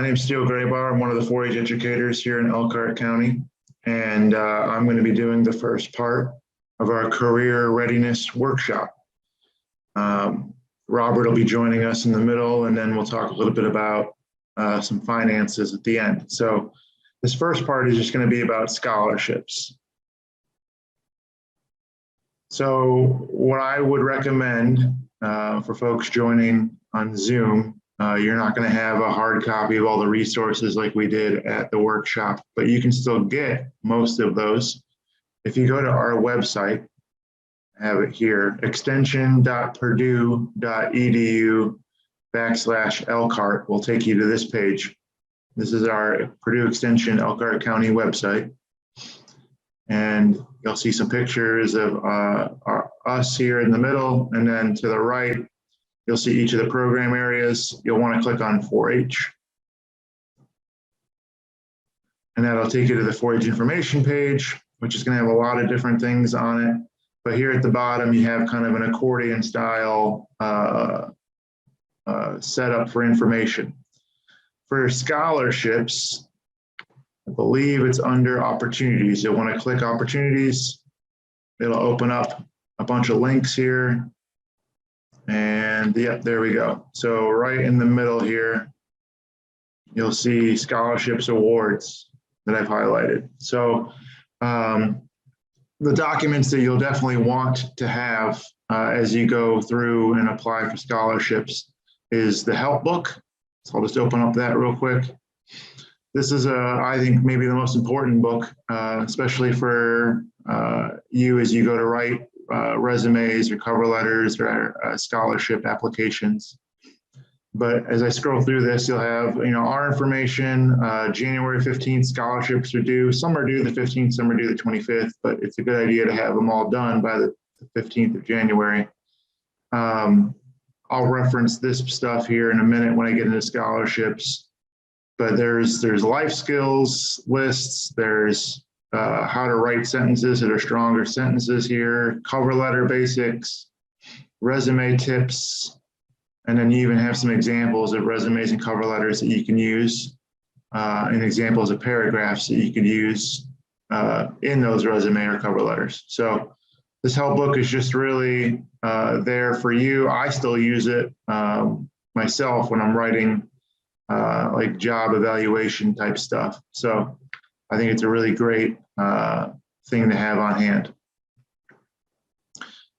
My name is Steele Graybar. I'm one of the 4-H educators here in Elkhart County, and I'm going to be doing the first part of our career readiness workshop. Robert will be joining us in the middle, and then we'll talk a little bit about some finances at the end. So this first part is just going to be about scholarships. So what I would recommend for folks joining on Zoom, you're not going to have a hard copy of all the resources like we did at the workshop, but you can still get most of those. If you go to our website, I have it here, extension.purdue.edu/Elkhart will take you to this page. This is our Purdue Extension Elkhart County website. And you'll see some pictures of us here in the middle, and then to the right, you'll see each of the program areas. You'll want to click on 4-H. And that'll take you to the 4-H information page, which is going to have a lot of different things on it. But here at the bottom, you have kind of an accordion style setup for information. For scholarships, I believe it's under opportunities. You'll want to click opportunities. It'll open up a bunch of links here. And yep, there we go. So right in the middle here, you'll see scholarships awards that I've highlighted. So the documents that you'll definitely want to have as you go through and apply for scholarships is the help book. So I'll just open up that real quick. This is, I think, maybe the most important book, especially for you as you go to write resumes or cover letters or scholarship applications. But as I scroll through this, you'll have, our information. January 15th scholarships are due. Some are due the 15th, some are due the 25th, but it's a good idea to have them all done by the 15th of January. I'll reference this stuff here in a minute when I get into scholarships. But there's life skills lists, there's how to write sentences that are stronger sentences here, cover letter basics, resume tips, and then you even have some examples of resumes and cover letters that you can use, and examples of paragraphs that you could use in those resume or cover letters. So this help book is just really there for you. I still use it myself when I'm writing like job evaluation type stuff. So I think it's a really great thing to have on hand.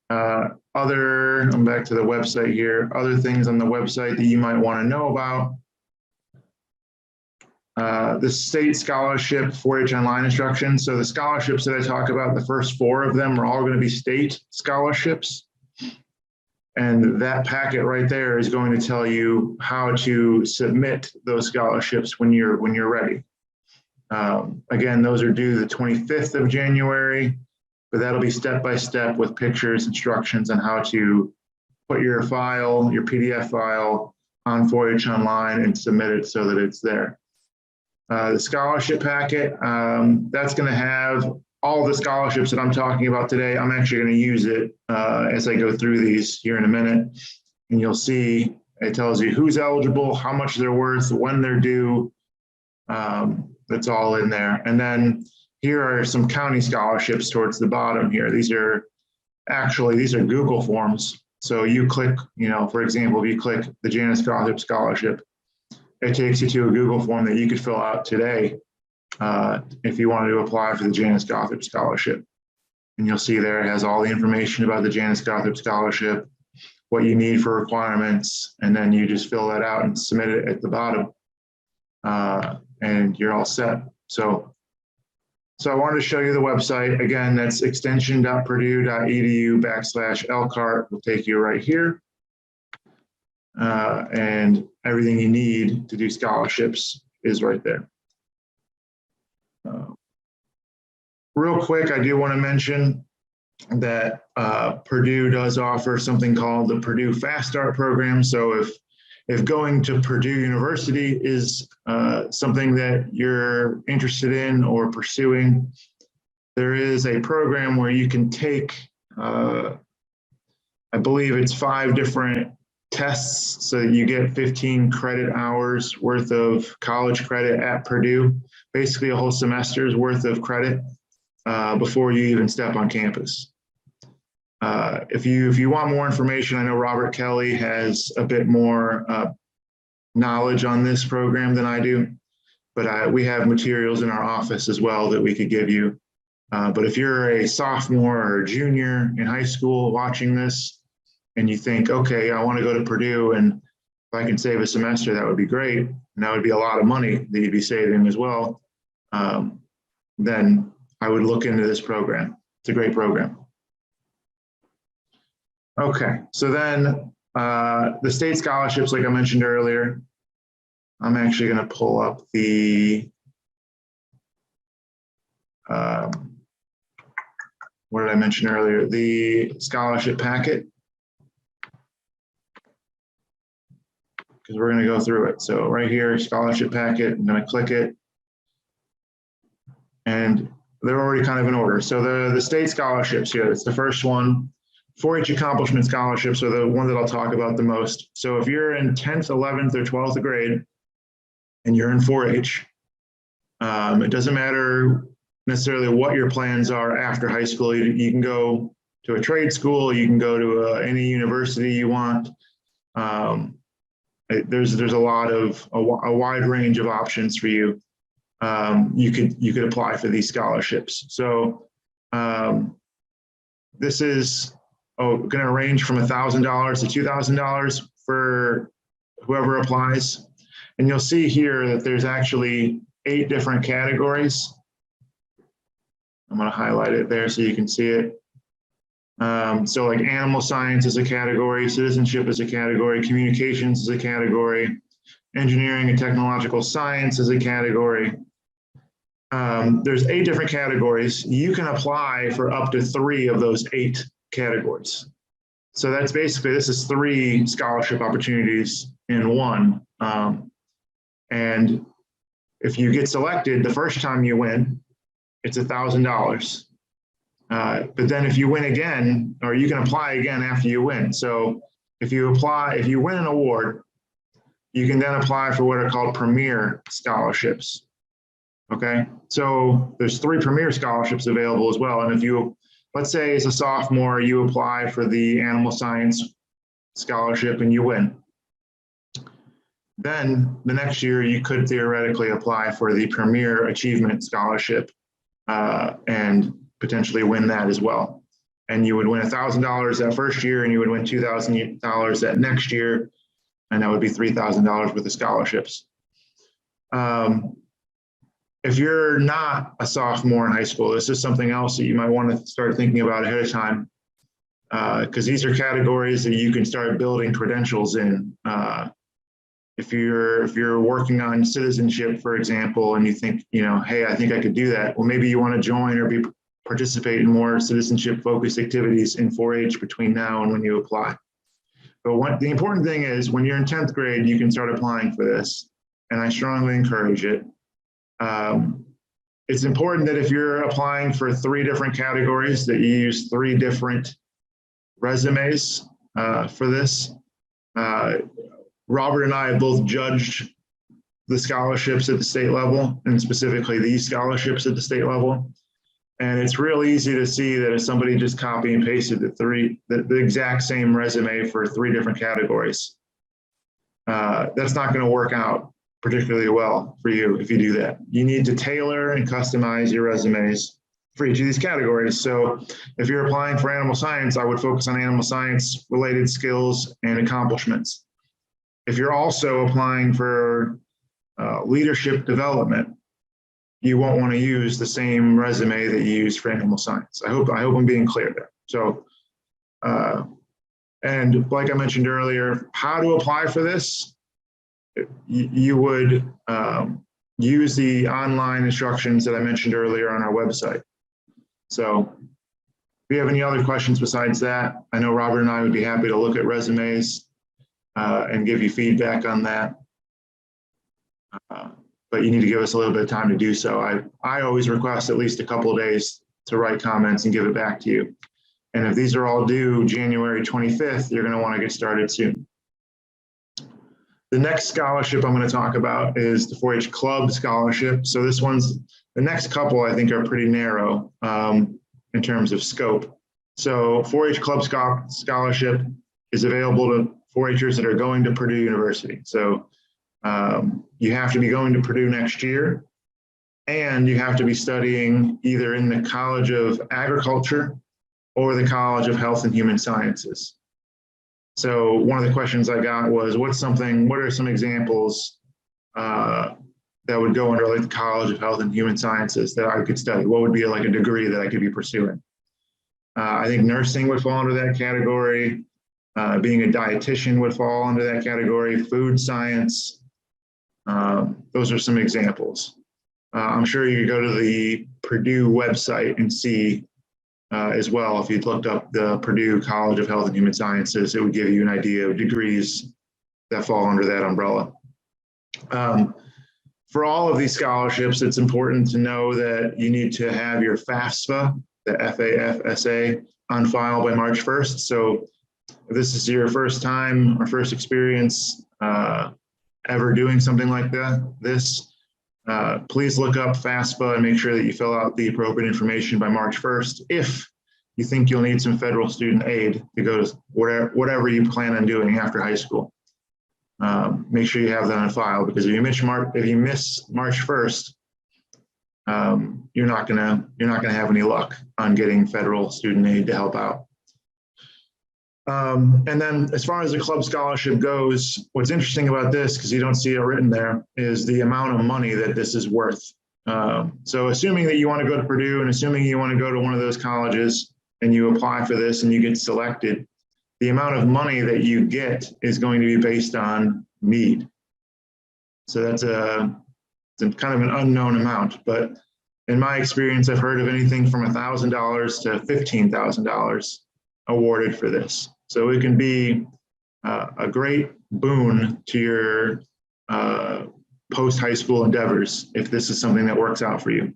I'm back to the website here, other things on the website that you might want to know about. The state scholarship 4-H online instruction. So the scholarships that I talk about, the first 4 of them are all going to be state scholarships. And that packet right there is going to tell you how to submit those scholarships when you're ready. Again, those are due the 25th of January, but that'll be step-by-step with pictures, instructions on how to put your file, your PDF file on 4-H online and submit it so that it's there. The scholarship packet, that's going to have all the scholarships that I'm talking about today. I'm actually going to use it as I go through these here in a minute. And you'll see it tells you who's eligible, how much they're worth, when they're due. That's all in there. And then here are some county scholarships towards the bottom here. These are Google forms. So you click, for example, if you click the Janice Gothard Scholarship, it takes you to a Google form that you could fill out today if you wanted to apply for the Janice Gothard Scholarship. And you'll see there it has all the information about the Janice Gothard Scholarship, what you need for requirements, and then you just fill that out and submit it at the bottom. And you're all set. So I wanted to show you the website. Again, that's extension.purdue.edu/Elkhart will take you right here. And everything you need to do scholarships is right there. Real quick, I do want to mention that Purdue does offer something called the Purdue Fast Start program. So if going to Purdue University is something that you're interested in or pursuing, there is a program where you can take, I believe it's 5 different tests so that you get 15 credit hours worth of college credit at Purdue, basically a whole semester's worth of credit before you even step on campus. If you want more information, I know Robert Kelly has a bit more knowledge on this program than I do, but we have materials in our office as well that we could give you. But if you're a sophomore or a junior in high school watching this and you think, okay, I want to go to Purdue and if I can save a semester, that would be great. And that would be a lot of money that you'd be saving as well. Then I would look into this program. It's a great program. Okay, so then the state scholarships, like I mentioned earlier, I'm actually going to pull up the, what did I mention earlier? The scholarship packet, because we're going to go through it. So right here, scholarship packet, I'm going to click it. And they're already kind of in order. So the state scholarships here, it's the first one. 4-H accomplishment scholarships are the one that I'll talk about the most. So if you're in 10th, 11th, or 12th grade, and you're in 4-H, it doesn't matter necessarily what your plans are after high school. You can go to a trade school, you can go to any university you want. There's a lot of a wide range of options for you. You could apply for these scholarships. So this is going to range from $1,000 to $2,000 for whoever applies. And you'll see here that there's actually 8 different categories. I'm going to highlight it there so you can see it. So like animal science is a category, citizenship is a category, communications is a category, engineering and technological science is a category. There's 8 different categories. You can apply for up to 3 of those 8 categories. So that's basically, this is 3 scholarship opportunities in one. And if you get selected the first time you win, it's $1,000. But then if you win again, or you can apply again after you win. So if you win an award, you can then apply for what are called premier scholarships. Okay, so there's 3 premier scholarships available as well. And if you, let's say as a sophomore, you apply for the animal science scholarship and you win. Then the next year you could theoretically apply for the Premier Achievement Scholarship and potentially win that as well. And you would win $1,000 that first year and you would win $2,000 that next year. And that would be $3,000 worth of scholarships. If you're not a sophomore in high school, this is something else that you might want to start thinking about ahead of time. Because these are categories that you can start building credentials in. If you're working on citizenship, for example, and you think, hey, I think I could do that. Well, maybe you want to join or participate in more citizenship-focused activities in 4-H between now and when you apply. But the important thing is, when you're in 10th grade, you can start applying for this, and I strongly encourage it. It's important that if you're applying for 3 different categories, that you use 3 different resumes for this. Robert and I have both judged the scholarships at the state level, and specifically these scholarships at the state level. And it's real easy to see that if somebody just copy and pasted the exact same resume for 3 different categories, that's not going to work out particularly well for you if you do that. You need to tailor and customize your resumes for each of these categories. So if you're applying for animal science, I would focus on animal science related skills and accomplishments. If you're also applying for leadership development, you won't want to use the same resume that you use for animal science. I hope I'm being clear there. So, and like I mentioned earlier, how to apply for this, you would use the online instructions that I mentioned earlier on our website. So if you have any other questions besides that, I know Robert and I would be happy to look at resumes and give you feedback on that. But you need to give us a little bit of time to do so. I always request at least a couple of days to write comments and give it back to you. And if these are all due January 25th, you're going to want to get started soon. The next scholarship I'm going to talk about is the 4-H Club Scholarship. So this one's, the next couple I think are pretty narrow in terms of scope. So 4-H Club Scholarship is available to 4-Hers that are going to Purdue University. So you have to be going to Purdue next year, and you have to be studying either in the College of Agriculture or the College of Health and Human Sciences. So one of the questions I got was, what are some examples that would go under like the College of Health and Human Sciences that I could study? What would be like a degree that I could be pursuing? I think nursing would fall under that category. Being a dietitian would fall under that category. Food science. Those are some examples. I'm sure you could go to the Purdue website and see as well, if you'd looked up the Purdue College of Health and Human Sciences, it would give you an idea of degrees that fall under that umbrella. For all of these scholarships, it's important to know that you need to have your FAFSA, the FAFSA, on file by March 1st. So if this is your first time or first experience ever doing something like this, please look up FAFSA and make sure that you fill out the appropriate information by March 1st. If you think you'll need some federal student aid to go to whatever you plan on doing after high school, make sure you have that on file, because if you miss March 1st, you're not gonna have any luck on getting federal student aid to help out. And then as far as the club scholarship goes, what's interesting about this, because you don't see it written there, is the amount of money that this is worth. So assuming that you want to go to Purdue and assuming you want to go to one of those colleges and you apply for this and you get selected, the amount of money that you get is going to be based on need. So that's it's kind of an unknown amount, but in my experience, I've heard of anything from $1,000 to $15,000 awarded for this. So it can be a great boon to your post-high school endeavors if this is something that works out for you.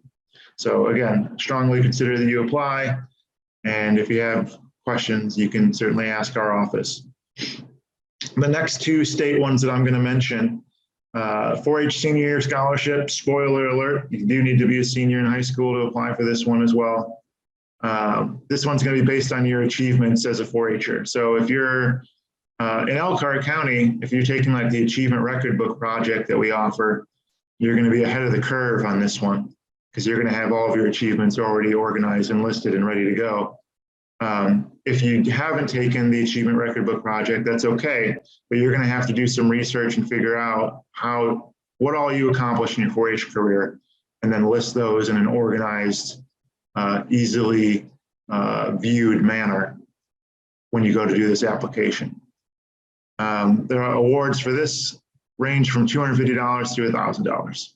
So again, strongly consider that you apply. And if you have questions, you can certainly ask our office. The next two state ones that I'm going to mention, 4-H senior year scholarship, spoiler alert, you do need to be a senior in high school to apply for this one as well. This one's going to be based on your achievements as a 4-H'er. So if you're in Elkhart County, if you're taking like the achievement record book project that we offer, you're going to be ahead of the curve on this one, because you're going to have all of your achievements already organized and listed and ready to go. If you haven't taken the achievement record book project, that's okay, but you're going to have to do some research and figure out what all you accomplished in your 4-H career, and then list those in an organized, easily viewed manner when you go to do this application. There are awards for this range from $250 to $1,000.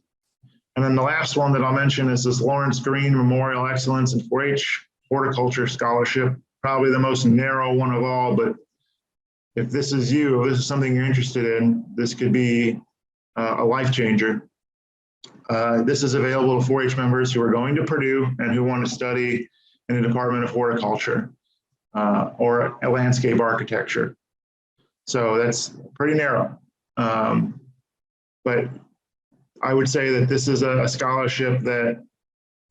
And then the last one that I'll mention is this Lawrence Green Memorial Excellence in 4-H Horticulture Scholarship, probably the most narrow one of all, but if this is you, if this is something you're interested in, this could be a life changer. This is available to 4-H members who are going to Purdue and who want to study in the Department of Horticulture or landscape architecture. So that's pretty narrow. But I would say that this is a scholarship that,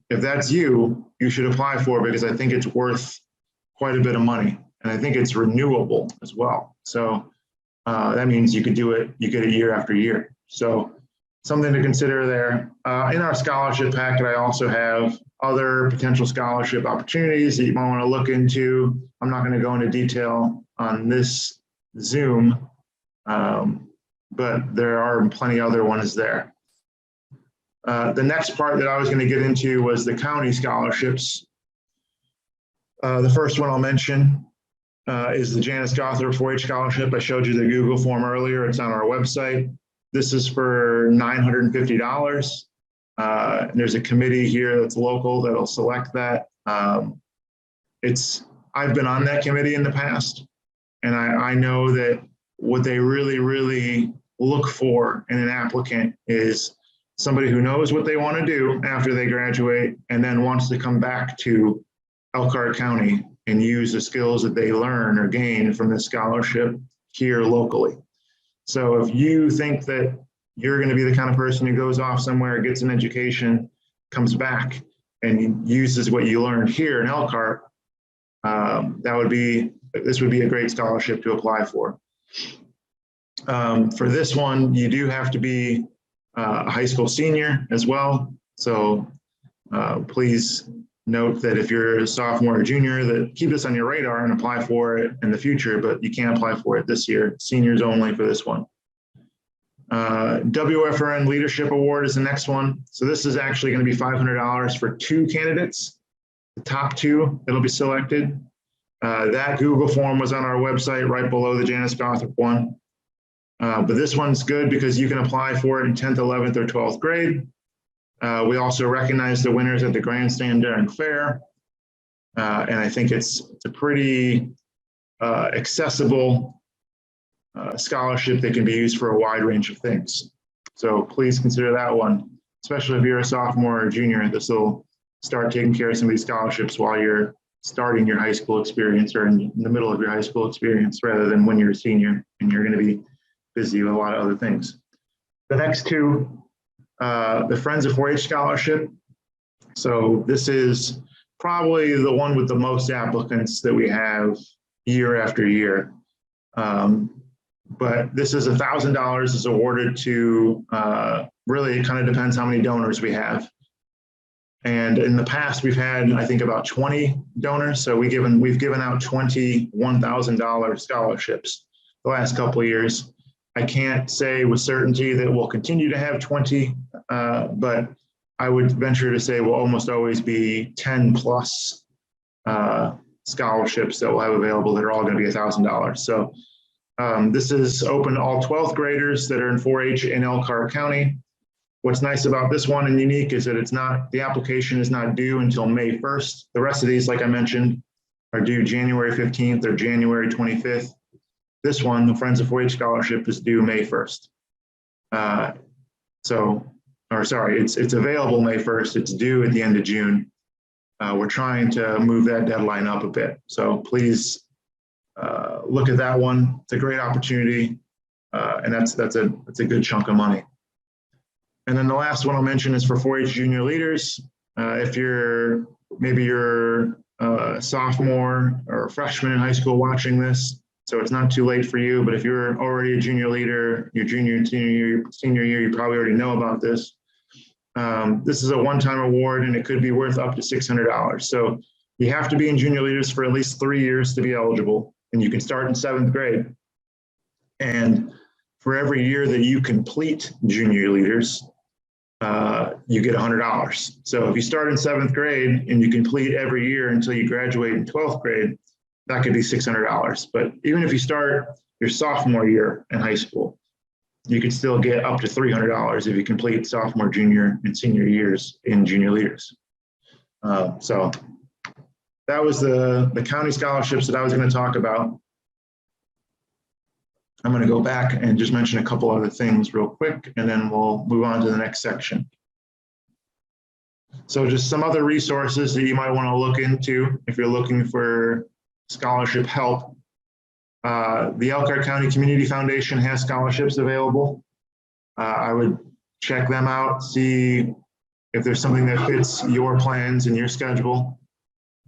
if that's you, you should apply for, because I think it's worth quite a bit of money. And I think it's renewable as well. So that means you could do it, you get it year after year. So something to consider there. In our scholarship packet, I also have other potential scholarship opportunities that you might want to look into. I'm not going to go into detail on this Zoom, but there are plenty other ones there. The next part that I was going to get into was the county scholarships. The first one I'll mention is the Janice Gothard 4-H Scholarship. I showed you the Google form earlier. It's on our website. This is for $950. There's a committee here that's local that'll select that. I've been on that committee in the past, and I know that what they really, really look for in an applicant is somebody who knows what they want to do after they graduate and then wants to come back to Elkhart County and use the skills that they learn or gain from this scholarship here locally. So if you think that you're going to be the kind of person who goes off somewhere, gets an education, comes back and uses what you learned here in Elkhart, this would be a great scholarship to apply for. For this one, you do have to be a high school senior as well. So please note that if you're a sophomore or junior, that keep this on your radar and apply for it in the future, but you can't apply for it this year. Seniors only for this one. WFRN Leadership Award is the next one. So this is actually going to be $500 for 2 candidates. The top 2 that'll be selected. That Google form was on our website right below the Janice Gothic one. But this one's good because you can apply for it in 10th, 11th, or 12th grade. We also recognize the winners at the grandstand during fair. And I think it's a pretty accessible scholarship that can be used for a wide range of things. So please consider that one, especially if you're a sophomore or junior. This will start taking care of some of these scholarships while you're starting your high school experience or in the middle of your high school experience, rather than when you're a senior and you're going to be busy with a lot of other things. The next 2, the Friends of 4-H Scholarship. So this is probably the one with the most applicants that we have year after year. But this is $1,000 is awarded to, really it kind of depends how many donors we have. And in the past, we've had, I think, about 20 donors. So we've given out 20 $1,000 scholarships the last couple of years. I can't say with certainty that we'll continue to have 20, but I would venture to say we'll almost always be 10 plus scholarships that we'll have available that are all going to be $1,000. So this is open to all 12th graders that are in 4-H in Elkhart County. What's nice about this one and unique is that the application is not due until May 1st. The rest of these, like I mentioned, are due January 15th or January 25th. This one, the Friends of 4-H Scholarship, is due May 1st. It's available May 1st. It's due at the end of June. We're trying to move that deadline up a bit. So please look at that one. It's a great opportunity, and that's a good chunk of money. And then the last one I'll mention is for 4-H junior leaders. If you're a sophomore or a freshman in high school watching this, so it's not too late for you, but if you're already a junior leader, your junior and senior year, you probably already know about this. This is a one-time award and it could be worth up to $600. So you have to be in junior leaders for at least 3 years to be eligible, and you can start in 7th grade. And for every year that you complete junior leaders, you get $100. So if you start in 7th grade and you complete every year until you graduate in 12th grade, that could be $600. But even if you start your sophomore year in high school, you could still get up to $300 if you complete sophomore, junior, and senior years in junior leaders. So that was the county scholarships that I was going to talk about. I'm going to go back and just mention a couple other things real quick, and then we'll move on to the next section. So just some other resources that you might want to look into if you're looking for scholarship help. The Elkhart County Community Foundation has scholarships available. I would check them out, see if there's something that fits your plans and your schedule.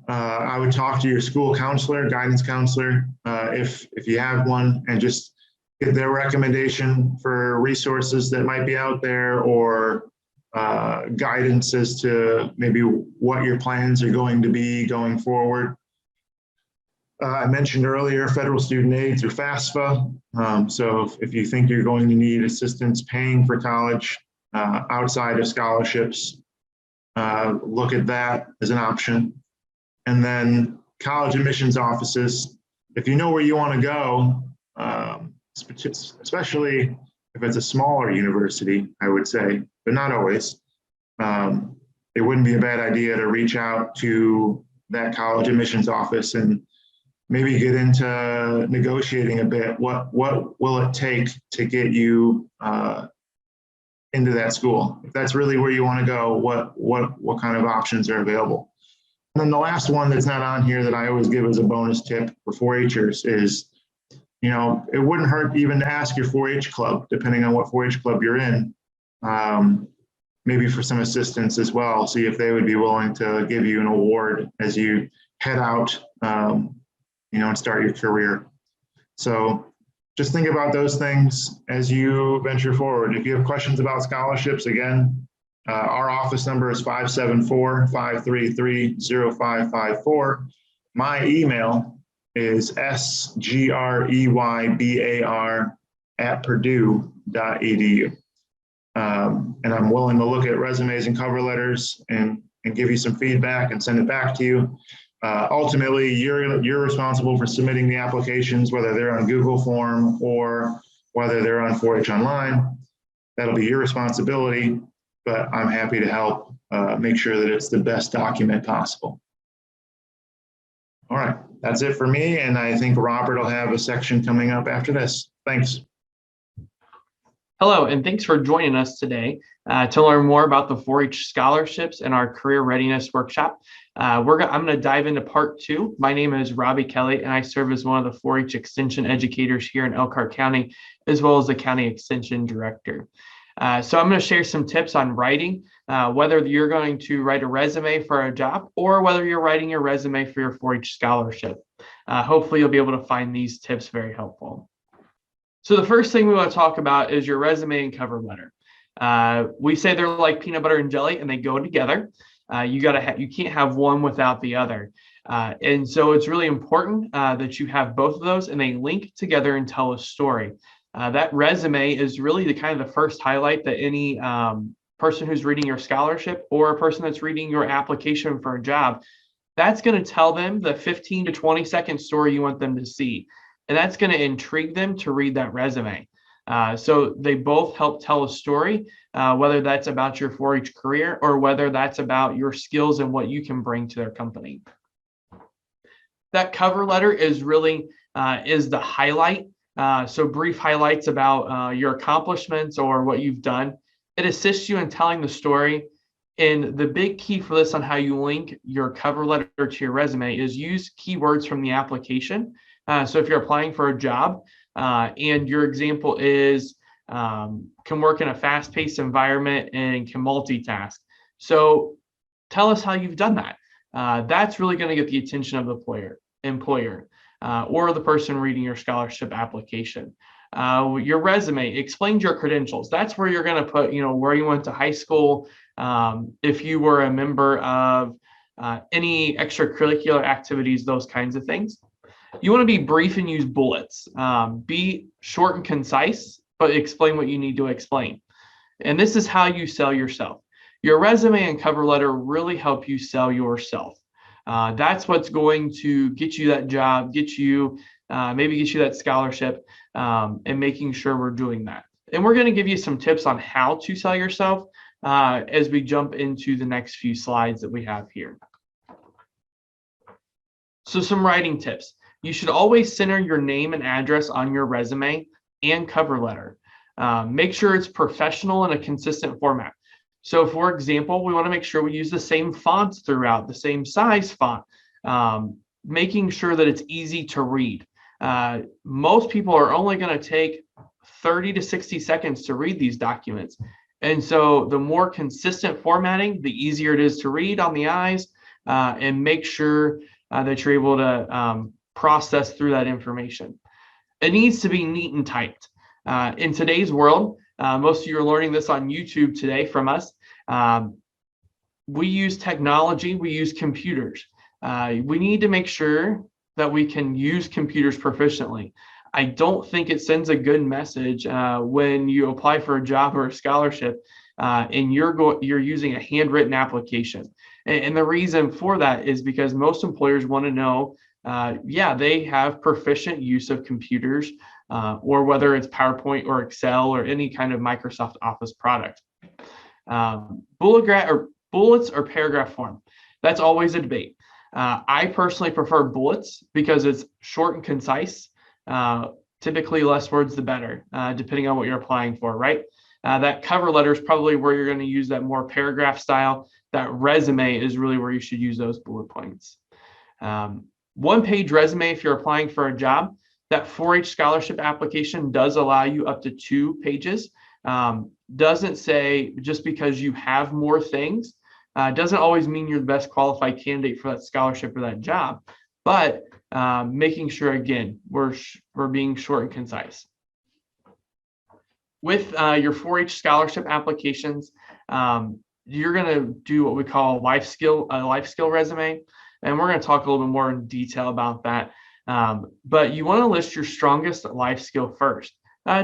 I would talk to your school counselor, guidance counselor, if you have one, and just get their recommendation for resources that might be out there, or guidance as to maybe what your plans are going to be going forward. I mentioned earlier federal student aid through FAFSA. So if you think you're going to need assistance paying for college outside of scholarships, look at that as an option. And then college admissions offices, if you know where you want to go, especially if it's a smaller university, I would say, but not always, it wouldn't be a bad idea to reach out to that college admissions office and maybe get into negotiating a bit. What will it take to get you into that school? If that's really where you want to go, what kind of options are available? And then the last one that's not on here that I always give as a bonus tip for 4-Hers is it wouldn't hurt even to ask your 4-H club, depending on what 4-H club you're in, maybe for some assistance as well. See if they would be willing to give you an award as you head out, and start your career. So just think about those things as you venture forward. If you have questions about scholarships, again, our office number is 574-533-0554. My email is sgreybar@purdue.edu. And I'm willing to look at resumes and cover letters and give you some feedback and send it back to you. Ultimately, you're responsible for submitting the applications, whether they're on Google Form or whether they're on 4-H Online. That'll be your responsibility, but I'm happy to help make sure that it's the best document possible. All right, that's it for me, and I think Robert will have a section coming up after this. Thanks. Hello, and thanks for joining us today to learn more about the 4-H scholarships and our career readiness workshop. I'm going to dive into part 2. My name is Robbie Kelly, and I serve as one of the 4-H extension educators here in Elkhart County, as well as the county extension director. So I'm going to share some tips on writing, whether you're going to write a resume for a job or whether you're writing your resume for your 4-H scholarship. Hopefully you'll be able to find these tips very helpful. So the first thing we want to talk about is your resume and cover letter. We say they're like peanut butter and jelly, and they go together. You can't have one without the other. And so it's really important that you have both of those and they link together and tell a story. That resume is really the kind of the first highlight that any person who's reading your scholarship or a person that's reading your application for a job, that's going to tell them the 15 to 20 second story you want them to see. And that's going to intrigue them to read that resume. So they both help tell a story, whether that's about your 4-H career or whether that's about your skills and what you can bring to their company. That cover letter is really is the highlight. So brief highlights about your accomplishments or what you've done. It assists you in telling the story. And the big key for this on how you link your cover letter to your resume is use keywords from the application. So if you're applying for a job and your example is can work in a fast-paced environment and can multitask. So tell us how you've done that. That's really going to get the attention of the employer or the person reading your scholarship application. Your resume explains your credentials. That's where you're going to put, where you went to high school, if you were a member of any extracurricular activities, those kinds of things. You want to be brief and use bullets. Be short and concise, but explain what you need to explain. And this is how you sell yourself. Your resume and cover letter really help you sell yourself. That's what's going to get you that job, maybe get you that scholarship, and making sure we're doing that. And we're going to give you some tips on how to sell yourself as we jump into the next few slides that we have here. So some writing tips. You should always center your name and address on your resume and cover letter. Make sure it's professional in a consistent format. So for example, we want to make sure we use the same fonts throughout, the same size font, making sure that it's easy to read. Most people are only going to take 30 to 60 seconds to read these documents. And so the more consistent formatting, the easier it is to read on the eyes and make sure that you're able to process through that information. It needs to be neat and typed. In today's world, most of you are learning this on YouTube today from us. We use technology, we use computers. We need to make sure that we can use computers proficiently. I don't think it sends a good message when you apply for a job or a scholarship and you're using a handwritten application. And the reason for that is because most employers want to know, they have proficient use of computers, or whether it's PowerPoint or Excel or any kind of Microsoft Office product. Bullets or paragraph form. That's always a debate. I personally prefer bullets because it's short and concise. Typically less words the better, depending on what you're applying for, right? That cover letter is probably where you're going to use that more paragraph style. That resume is really where you should use those bullet points. One-page resume if you're applying for a job. That 4-H scholarship application does allow you up to 2 pages. Doesn't say just because you have more things, doesn't always mean you're the best qualified candidate for that scholarship or that job, but making sure, again, we're being short and concise. With your 4-H scholarship applications, you're going to do what we call a life skill resume, and we're going to talk a little bit more in detail about that. But you want to list your strongest life skill first,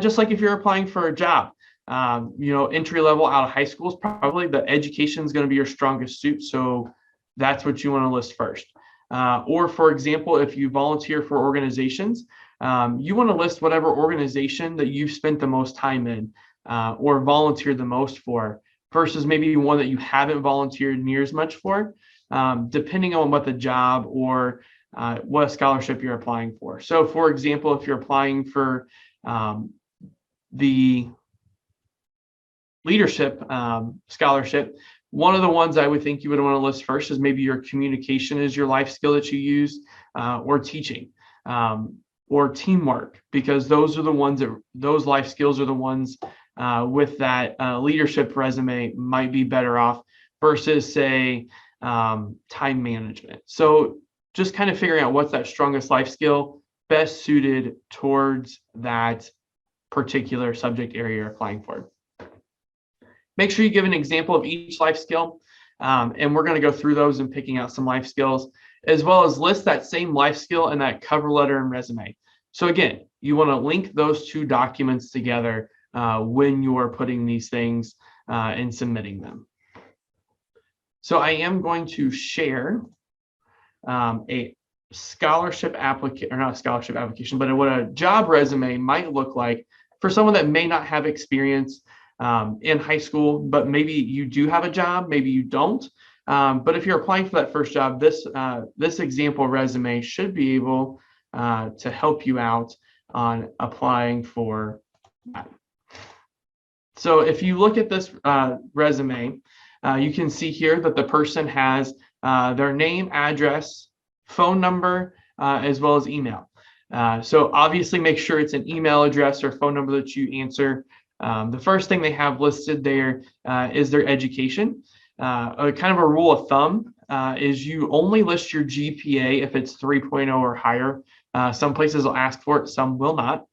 just like if you're applying for a job. Entry level out of high school is probably the education is going to be your strongest suit, so that's what you want to list first. Or for example, if you volunteer for organizations, you want to list whatever organization that you've spent the most time in or volunteered the most for, versus maybe one that you haven't volunteered near as much for, depending on what the job or what scholarship you're applying for. So for example, if you're applying for the leadership scholarship, one of the ones I would think you would want to list first is maybe your communication is your life skill that you use, or teaching, or teamwork, because those life skills are the ones with that leadership resume might be better off versus, say, time management. So just kind of figuring out what's that strongest life skill best suited towards that particular subject area you're applying for. Make sure you give an example of each life skill, and we're going to go through those and picking out some life skills, as well as list that same life skill in that cover letter and resume. So again, you want to link those 2 documents together when you are putting these things and submitting them. So I am going to share a scholarship application, or not a scholarship application, but what a job resume might look like for someone that may not have experience in high school, but maybe you do have a job, maybe you don't. But if you're applying for that first job, this example resume should be able to help you out on applying for that. So if you look at this resume, you can see here that the person has their name, address, phone number, as well as email. So obviously make sure it's an email address or phone number that you answer. The first thing they have listed there is their education. Kind of a rule of thumb is you only list your GPA if it's 3.0 or higher. Some places will ask for it, some will not.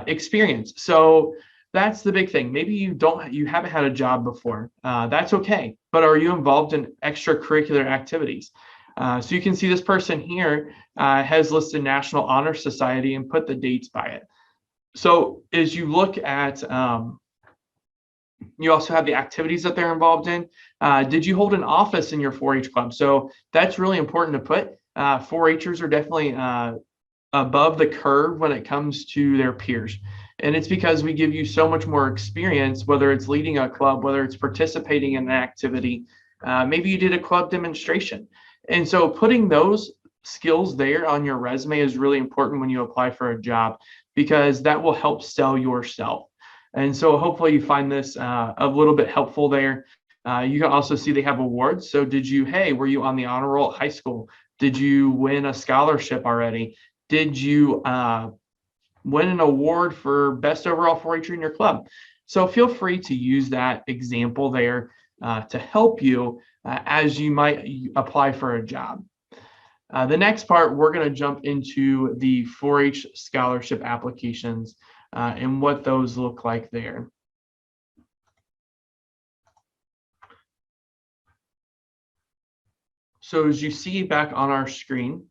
Experience. So that's the big thing. Maybe you haven't had a job before. That's okay. But are you involved in extracurricular activities? So you can see this person here has listed National Honor Society and put the dates by it. So as you look at, you also have the activities that they're involved in. Did you hold an office in your 4-H club? So that's really important to put. 4-Hers are definitely above the curve when it comes to their peers. And it's because we give you so much more experience, whether it's leading a club, whether it's participating in an activity. Maybe you did a club demonstration. And so putting those skills there on your resume is really important when you apply for a job, because that will help sell yourself. And so hopefully you find this a little bit helpful there. You can also see they have awards. So were you on the honor roll at high school? Did you win a scholarship already? Did you win an award for best overall 4-H'er in your club? So feel free to use that example there to help you as you might apply for a job. The next part, we're going to jump into the 4-H scholarship applications and what those look like there. So as you see back on our screen,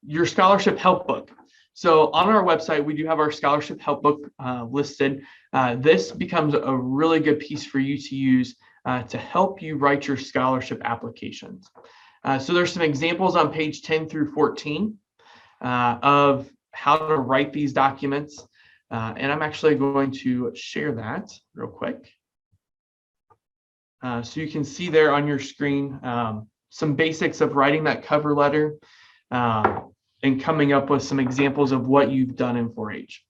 your scholarship help book. So on our website, we do have our scholarship help book listed. This becomes a really good piece for you to use to help you write your scholarship applications. So there's some examples on page 10 through 14 of how to write these documents. And I'm actually going to share that real quick. So you can see there on your screen some basics of writing that cover letter and coming up with some examples of what you've done in 4-H.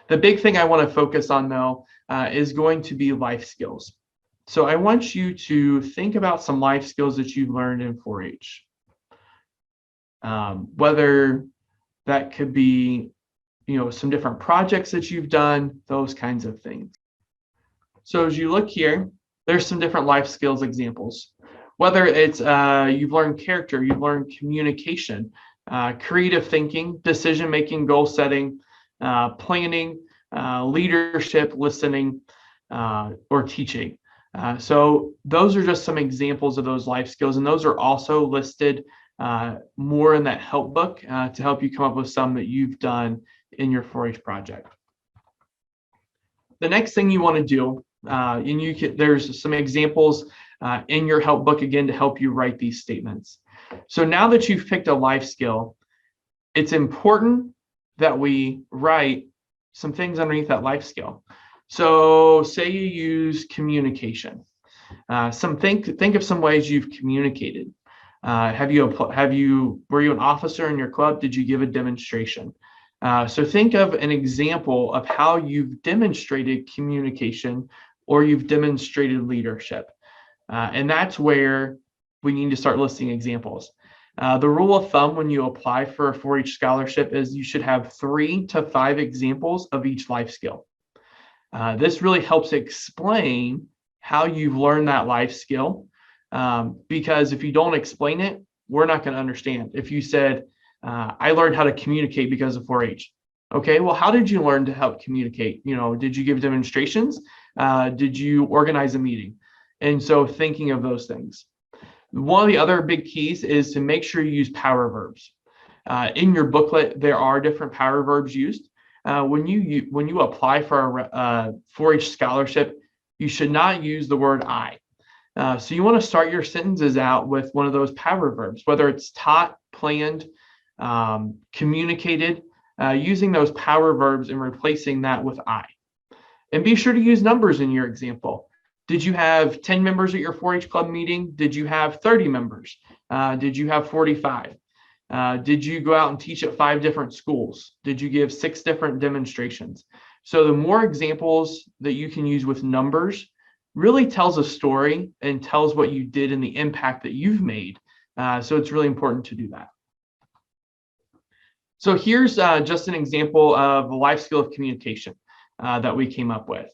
The big thing I want to focus on, though, is going to be life skills. So I want you to think about some life skills that you've learned in 4-H. whether that could be, some different projects that you've done, those kinds of things. So as you look here, there's some different life skills examples. Whether it's you've learned character, you've learned communication, creative thinking, decision making, goal setting, planning, leadership, listening, or teaching. So those are just some examples of those life skills, and those are also listed more in that help book to help you come up with some that you've done in your 4-H project. The next thing you want to do, and there's some examples in your help book again to help you write these statements. So now that you've picked a life skill, it's important that we write some things underneath that life skill. So say you use communication. Think of some ways you've communicated. Were you an officer in your club? Did you give a demonstration? So think of an example of how you've demonstrated communication or you've demonstrated leadership. And that's where we need to start listing examples. The rule of thumb when you apply for a 4-H scholarship is you should have 3 to 5 examples of each life skill. This really helps explain how you've learned that life skill, because if you don't explain it, we're not going to understand. If you said, I learned how to communicate because of 4-H. Okay, well, how did you learn to help communicate? Did you give demonstrations? Did you organize a meeting? And so thinking of those things. One of the other big keys is to make sure you use power verbs. In your booklet, there are different power verbs used. When you apply for a 4-H scholarship, you should not use the word I. So you want to start your sentences out with one of those power verbs, whether it's taught, planned, communicated, using those power verbs and replacing that with I. And be sure to use numbers in your example. Did you have 10 members at your 4-H club meeting? Did you have 30 members? Did you have 45? Did you go out and teach at 5 different schools? Did you give 6 different demonstrations? So the more examples that you can use with numbers really tells a story and tells what you did and the impact that you've made. So it's really important to do that. So here's just an example of a life skill of communication that we came up with.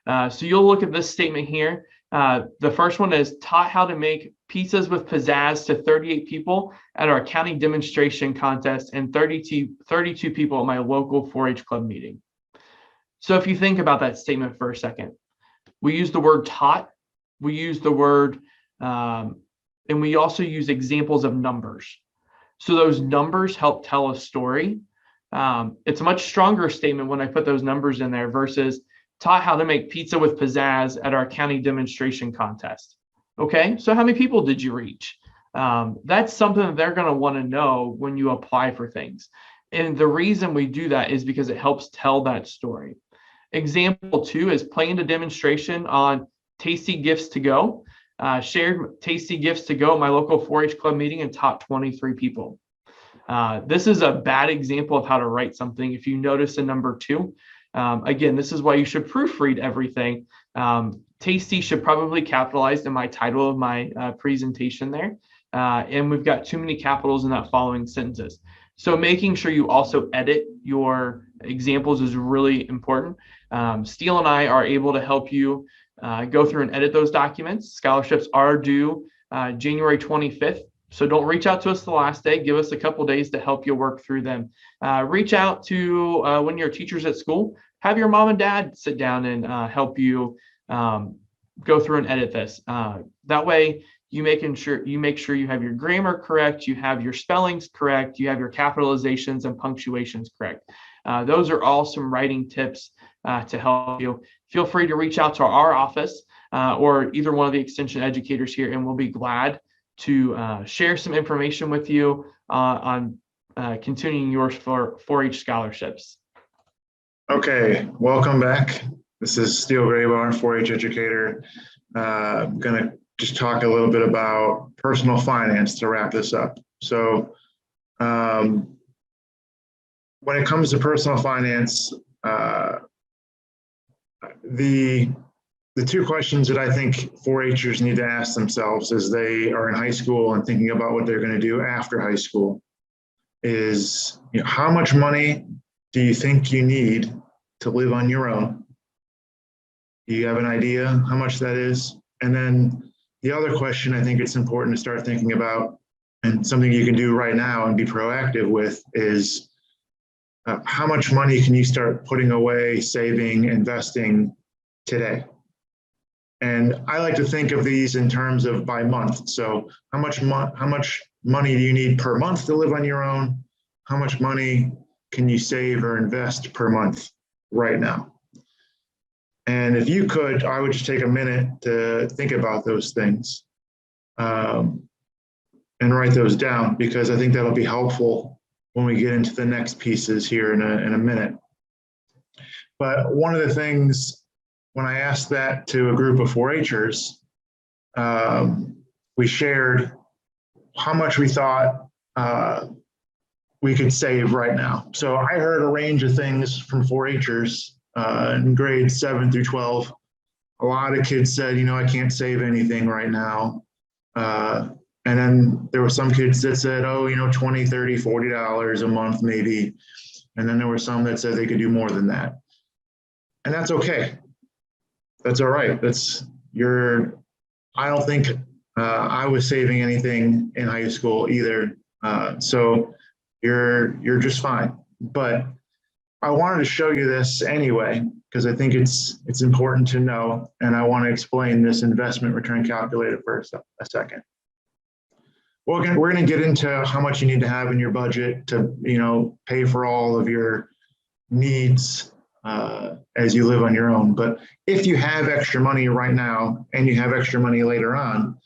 So you'll look at this statement here. The first one is taught how to make pizzas with pizzazz to 38 people at our county demonstration contest and 32 people at my local 4-H club meeting. So if you think about that statement for a second, we use the word taught, we use the word, and we also use examples of numbers. So those numbers help tell a story. It's a much stronger statement when I put those numbers in there versus taught how to make pizza with pizzazz at our county demonstration contest. Okay, so how many people did you reach? That's something that they're going to want to know when you apply for things. And the reason we do that is because it helps tell that story. Example 2 is planned a demonstration on tasty gifts to go. Shared tasty gifts to go at my local 4-H club meeting and taught 23 people. This is a bad example of how to write something. If you notice in number 2, again, this is why you should proofread everything. Tasty should probably capitalized in my title of my presentation there. And we've got too many capitals in that following sentences. So making sure you also edit your examples is really important. Steele and I are able to help you go through and edit those documents. Scholarships are due January 25th. So don't reach out to us the last day. Give us a couple days to help you work through them. Reach out to one of your teachers at school. Have your mom and dad sit down and help you go through and edit this. That way, you make sure you have your grammar correct, you have your spellings correct, you have your capitalizations and punctuations correct. Those are all some writing tips to help you. Feel free to reach out to our office or either one of the extension educators here, and we'll be glad to share some information with you on continuing yours for 4-H scholarships. Okay, welcome back. This is Steele Graybar, 4-H educator. I'm gonna just talk a little bit about personal finance to wrap this up. So when it comes to personal finance, the 2 questions that I think 4-Hers need to ask themselves as they are in high school and thinking about what they're going to do after high school is, how much money do you think you need to live on your own? Do you have an idea how much that is? And then the other question I think it's important to start thinking about, and something you can do right now and be proactive with, is how much money can you start putting away, saving, investing today? And I like to think of these in terms of by month. So how much money do you need per month to live on your own? How much money can you save or invest per month right now? And if you could, I would just take a minute to think about those things and write those down, because I think that'll be helpful when we get into the next pieces here in a minute. But one of the things, when I asked that to a group of 4-Hers, we shared how much we thought we could save right now. So I heard a range of things from 4-Hers in grades 7 through 12. A lot of kids said, I can't save anything right now. And then there were some kids that said, oh, $20, $30, $40 a month maybe. And then there were some that said they could do more than that. And that's okay. That's all right. I don't think I was saving anything in high school either. So you're just fine. But I wanted to show you this anyway, because I think it's important to know, and I want to explain this investment return calculator for a second. Well, again, we're going to get into how much you need to have in your budget to, pay for all of your needs as you live on your own. But if you have extra money right now and you have extra money later on,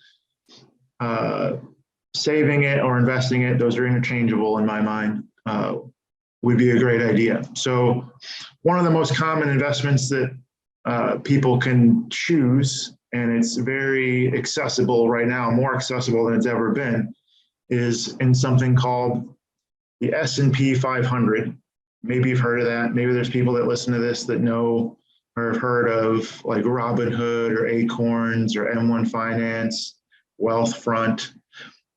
saving it or investing it, those are interchangeable in my mind, would be a great idea. So one of the most common investments that people can choose, and it's very accessible right now, more accessible than it's ever been, is in something called the S&P 500. Maybe you've heard of that. Maybe there's people that listen to this that know or have heard of like Robinhood or Acorns or M1 Finance, Wealthfront.